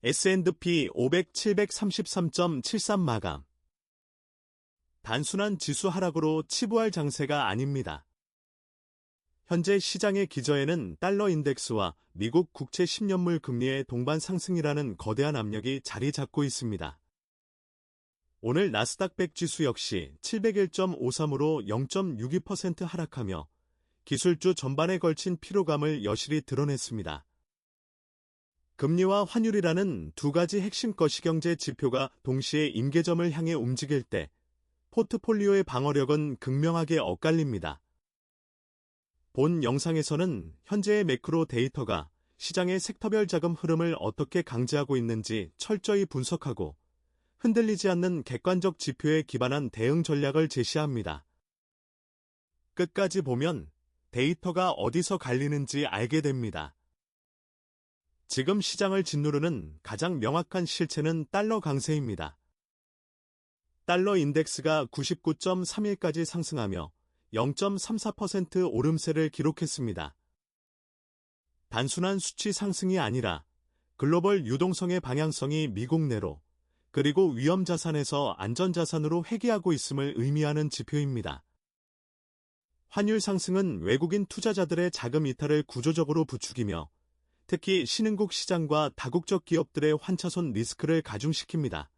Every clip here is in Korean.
S&P 500 733.73 마감. 단순한 지수 하락으로 치부할 장세가 아닙니다. 현재 시장의 기저에는 달러 인덱스와 미국 국채 10년물 금리의 동반 상승이라는 거대한 압력이 자리 잡고 있습니다. 오늘 나스닥 100 지수 역시 701.53으로 0.62% 하락하며 기술주 전반에 걸친 피로감을 여실히 드러냈습니다. 금리와 환율이라는 두 가지 핵심 거시경제 지표가 동시에 임계점을 향해 움직일 때 포트폴리오의 방어력은 극명하게 엇갈립니다. 본 영상에서는 현재의 매크로 데이터가 시장의 섹터별 자금 흐름을 어떻게 강제하고 있는지 철저히 분석하고 흔들리지 않는 객관적 지표에 기반한 대응 전략을 제시합니다. 끝까지 보면 데이터가 어디서 갈리는지 알게 됩니다. 지금 시장을 짓누르는 가장 명확한 실체는 달러 강세입니다. 달러 인덱스가 99.31까지 상승하며 0.34% 오름세를 기록했습니다. 단순한 수치 상승이 아니라 글로벌 유동성의 방향성이 미국 내로 그리고 위험자산에서 안전자산으로 회귀하고 있음을 의미하는 지표입니다. 환율 상승은 외국인 투자자들의 자금 이탈을 구조적으로 부추기며 특히 신흥국 시장과 다국적 기업들의 환차손 리스크를 가중시킵니다.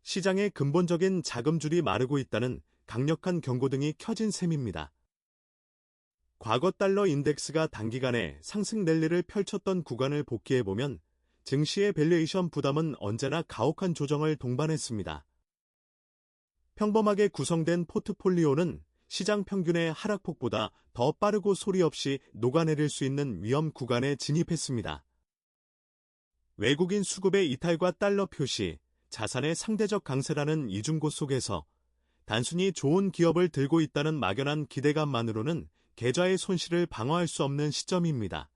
시장의 근본적인 자금줄이 마르고 있다는 강력한 경고등이 켜진 셈입니다. 과거 달러 인덱스가 단기간에 상승 랠리를 펼쳤던 구간을 복기해보면 증시의 밸류에이션 부담은 언제나 가혹한 조정을 동반했습니다. 평범하게 구성된 포트폴리오는 시장 평균의 하락폭보다 더 빠르고 소리 없이 녹아내릴 수 있는 위험 구간에 진입했습니다. 외국인 수급의 이탈과 달러 표시, 자산의 상대적 강세라는 이중고 속에서 단순히 좋은 기업을 들고 있다는 막연한 기대감만으로는 계좌의 손실을 방어할 수 없는 시점입니다.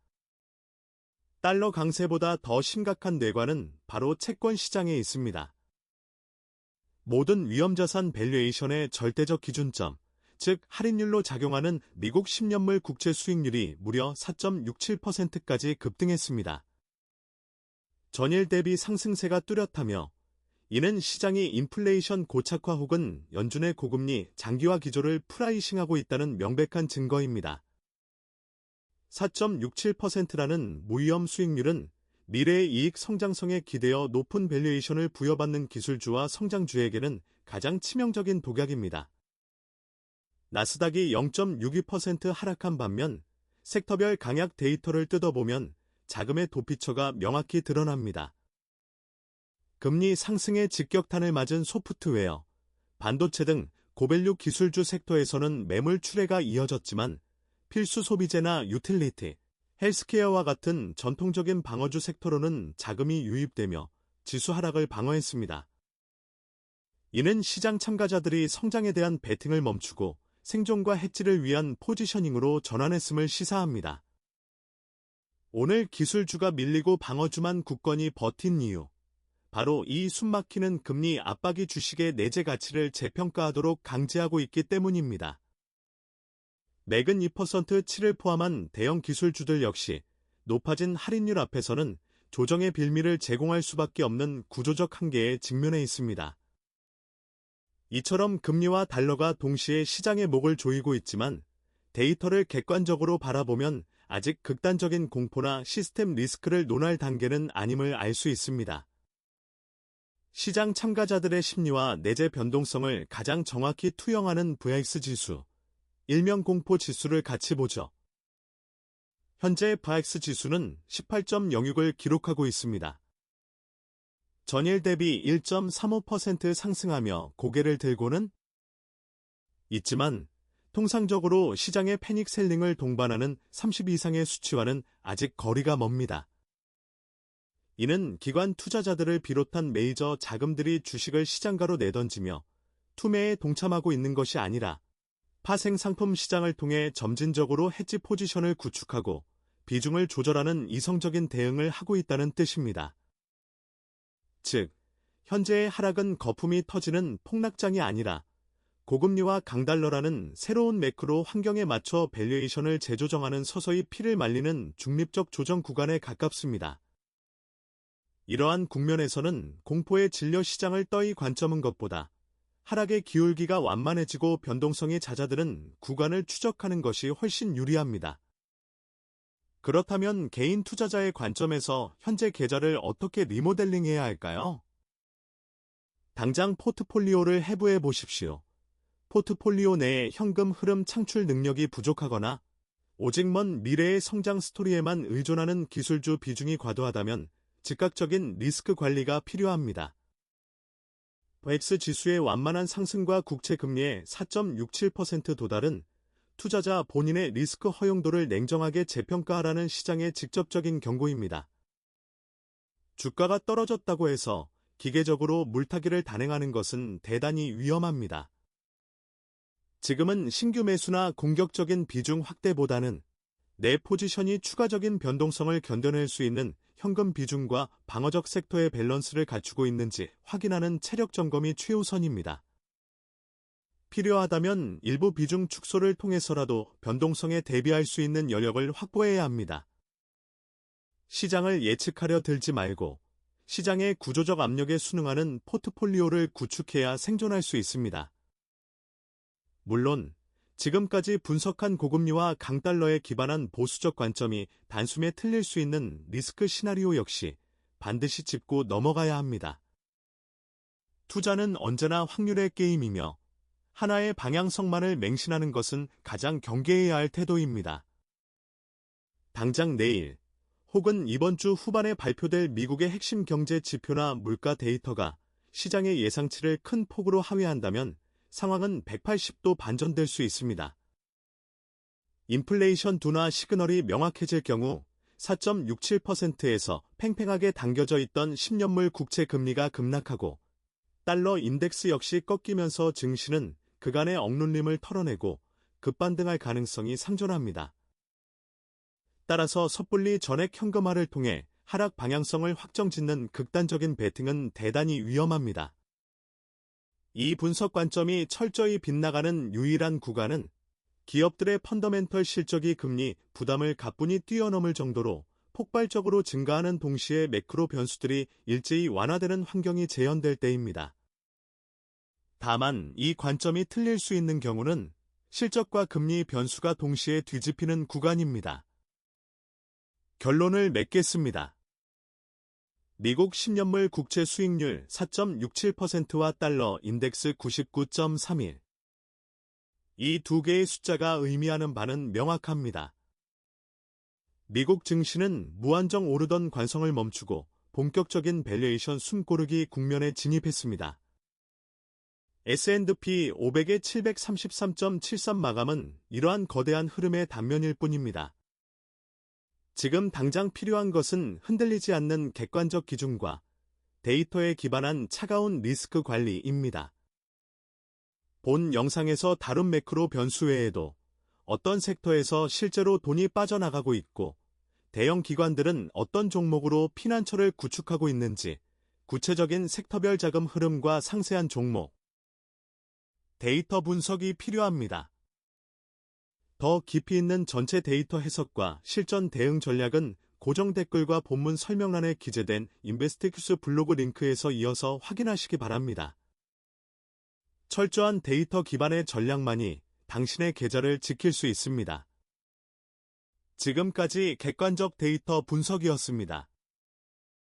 달러 강세보다 더 심각한 뇌관은 바로 채권 시장에 있습니다. 모든 위험자산 밸류에이션의 절대적 기준점, 즉 할인율로 작용하는 미국 10년물 국채 수익률이 무려 4.67%까지 급등했습니다. 전일 대비 상승세가 뚜렷하며 이는 시장이 인플레이션 고착화 혹은 연준의 고금리 장기화 기조를 프라이싱하고 있다는 명백한 증거입니다. 4.67%라는 무위험 수익률은 미래의 이익 성장성에 기대어 높은 밸류에이션을 부여받는 기술주와 성장주에게는 가장 치명적인 독약입니다. 나스닥이 0.62% 하락한 반면 섹터별 강약 데이터를 뜯어보면 자금의 도피처가 명확히 드러납니다. 금리 상승의 직격탄을 맞은 소프트웨어, 반도체 등 고밸류 기술주 섹터에서는 매물 출회가 이어졌지만 필수 소비재나 유틸리티, 헬스케어와 같은 전통적인 방어주 섹터로는 자금이 유입되며 지수 하락을 방어했습니다. 이는 시장 참가자들이 성장에 대한 베팅을 멈추고 생존과 해지를 위한 포지셔닝으로 전환했음을 시사합니다. 오늘 기술주가 밀리고 방어주만 굳건히 버틴 이유, 바로 이 숨막히는 금리 압박이 주식의 내재 가치를 재평가하도록 강제하고 있기 때문입니다. 맥은 2%치를 포함한 대형 기술주들 역시 높아진 할인율 앞에서는 조정의 빌미를 제공할 수밖에 없는 구조적 한계에 직면해 있습니다. 이처럼 금리와 달러가 동시에 시장의 목을 조이고 있지만 데이터를 객관적으로 바라보면 아직 극단적인 공포나 시스템 리스크를 논할 단계는 아님을 알 수 있습니다. 시장 참가자들의 심리와 내재 변동성을 가장 정확히 투영하는 VIX 지수, 일명 공포 지수를 같이 보죠. 현재 VIX 지수는 18.06을 기록하고 있습니다. 전일 대비 1.35% 상승하며 고개를 들고는 있지만 통상적으로 시장의 패닉 셀링을 동반하는 30 이상의 수치와는 아직 거리가 멉니다. 이는 기관 투자자들을 비롯한 메이저 자금들이 주식을 시장가로 내던지며 투매에 동참하고 있는 것이 아니라 파생 상품 시장을 통해 점진적으로 해지 포지션을 구축하고 비중을 조절하는 이성적인 대응을 하고 있다는 뜻입니다. 즉, 현재의 하락은 거품이 터지는 폭락장이 아니라 고금리와 강달러라는 새로운 매크로 환경에 맞춰 밸류에이션을 재조정하는 서서히 피를 말리는 중립적 조정 구간에 가깝습니다. 이러한 국면에서는 공포에 질려 시장을 떠이 관점은 것보다 하락의 기울기가 완만해지고 변동성이 잦아드는 구간을 추적하는 것이 훨씬 유리합니다. 그렇다면 개인 투자자의 관점에서 현재 계좌를 어떻게 리모델링해야 할까요? 당장 포트폴리오를 해부해 보십시오. 포트폴리오 내에 현금 흐름 창출 능력이 부족하거나 오직 먼 미래의 성장 스토리에만 의존하는 기술주 비중이 과도하다면 즉각적인 리스크 관리가 필요합니다. 백스 지수의 완만한 상승과 국채 금리의 4.67% 도달은 투자자 본인의 리스크 허용도를 냉정하게 재평가하라는 시장의 직접적인 경고입니다. 주가가 떨어졌다고 해서 기계적으로 물타기를 단행하는 것은 대단히 위험합니다. 지금은 신규 매수나 공격적인 비중 확대보다는 내 포지션이 추가적인 변동성을 견뎌낼 수 있는 현금 비중과 방어적 섹터의 밸런스를 갖추고 있는지 확인하는 체력 점검이 최우선입니다. 필요하다면 일부 비중 축소를 통해서라도 변동성에 대비할 수 있는 여력을 확보해야 합니다. 시장을 예측하려 들지 말고 시장의 구조적 압력에 순응하는 포트폴리오를 구축해야 생존할 수 있습니다. 물론 지금까지 분석한 고금리와 강달러에 기반한 보수적 관점이 단숨에 틀릴 수 있는 리스크 시나리오 역시 반드시 짚고 넘어가야 합니다. 투자는 언제나 확률의 게임이며 하나의 방향성만을 맹신하는 것은 가장 경계해야 할 태도입니다. 당장 내일 혹은 이번 주 후반에 발표될 미국의 핵심 경제 지표나 물가 데이터가 시장의 예상치를 큰 폭으로 하회한다면 상황은 180도 반전될 수 있습니다. 인플레이션 둔화 시그널이 명확해질 경우 4.67%에서 팽팽하게 당겨져 있던 10년물 국채 금리가 급락하고 달러 인덱스 역시 꺾이면서 증시는 그간의 억눌림을 털어내고 급반등할 가능성이 상존합니다. 따라서 섣불리 전액 현금화를 통해 하락 방향성을 확정짓는 극단적인 베팅은 대단히 위험합니다. 이 분석 관점이 철저히 빗나가는 유일한 구간은 기업들의 펀더멘털 실적이 금리 부담을 가뿐히 뛰어넘을 정도로 폭발적으로 증가하는 동시에 매크로 변수들이 일제히 완화되는 환경이 재현될 때입니다. 다만 이 관점이 틀릴 수 있는 경우는 실적과 금리 변수가 동시에 뒤집히는 구간입니다. 결론을 맺겠습니다. 미국 10년물 국채 수익률 4.67%와 달러 인덱스 99.31. 이 두 개의 숫자가 의미하는 바는 명확합니다. 미국 증시는 무한정 오르던 관성을 멈추고 본격적인 밸류에이션 숨고르기 국면에 진입했습니다. S&P 500의 733.73 마감은 이러한 거대한 흐름의 단면일 뿐입니다. 지금 당장 필요한 것은 흔들리지 않는 객관적 기준과 데이터에 기반한 차가운 리스크 관리입니다. 본 영상에서 다룬 매크로 변수 외에도 어떤 섹터에서 실제로 돈이 빠져나가고 있고 대형 기관들은 어떤 종목으로 피난처를 구축하고 있는지 구체적인 섹터별 자금 흐름과 상세한 종목, 데이터 분석이 필요합니다. 더 깊이 있는 전체 데이터 해석과 실전 대응 전략은 고정 댓글과 본문 설명란에 기재된 인베스티큐스 블로그 링크에서 이어서 확인하시기 바랍니다. 철저한 데이터 기반의 전략만이 당신의 계좌를 지킬 수 있습니다. 지금까지 객관적 데이터 분석이었습니다.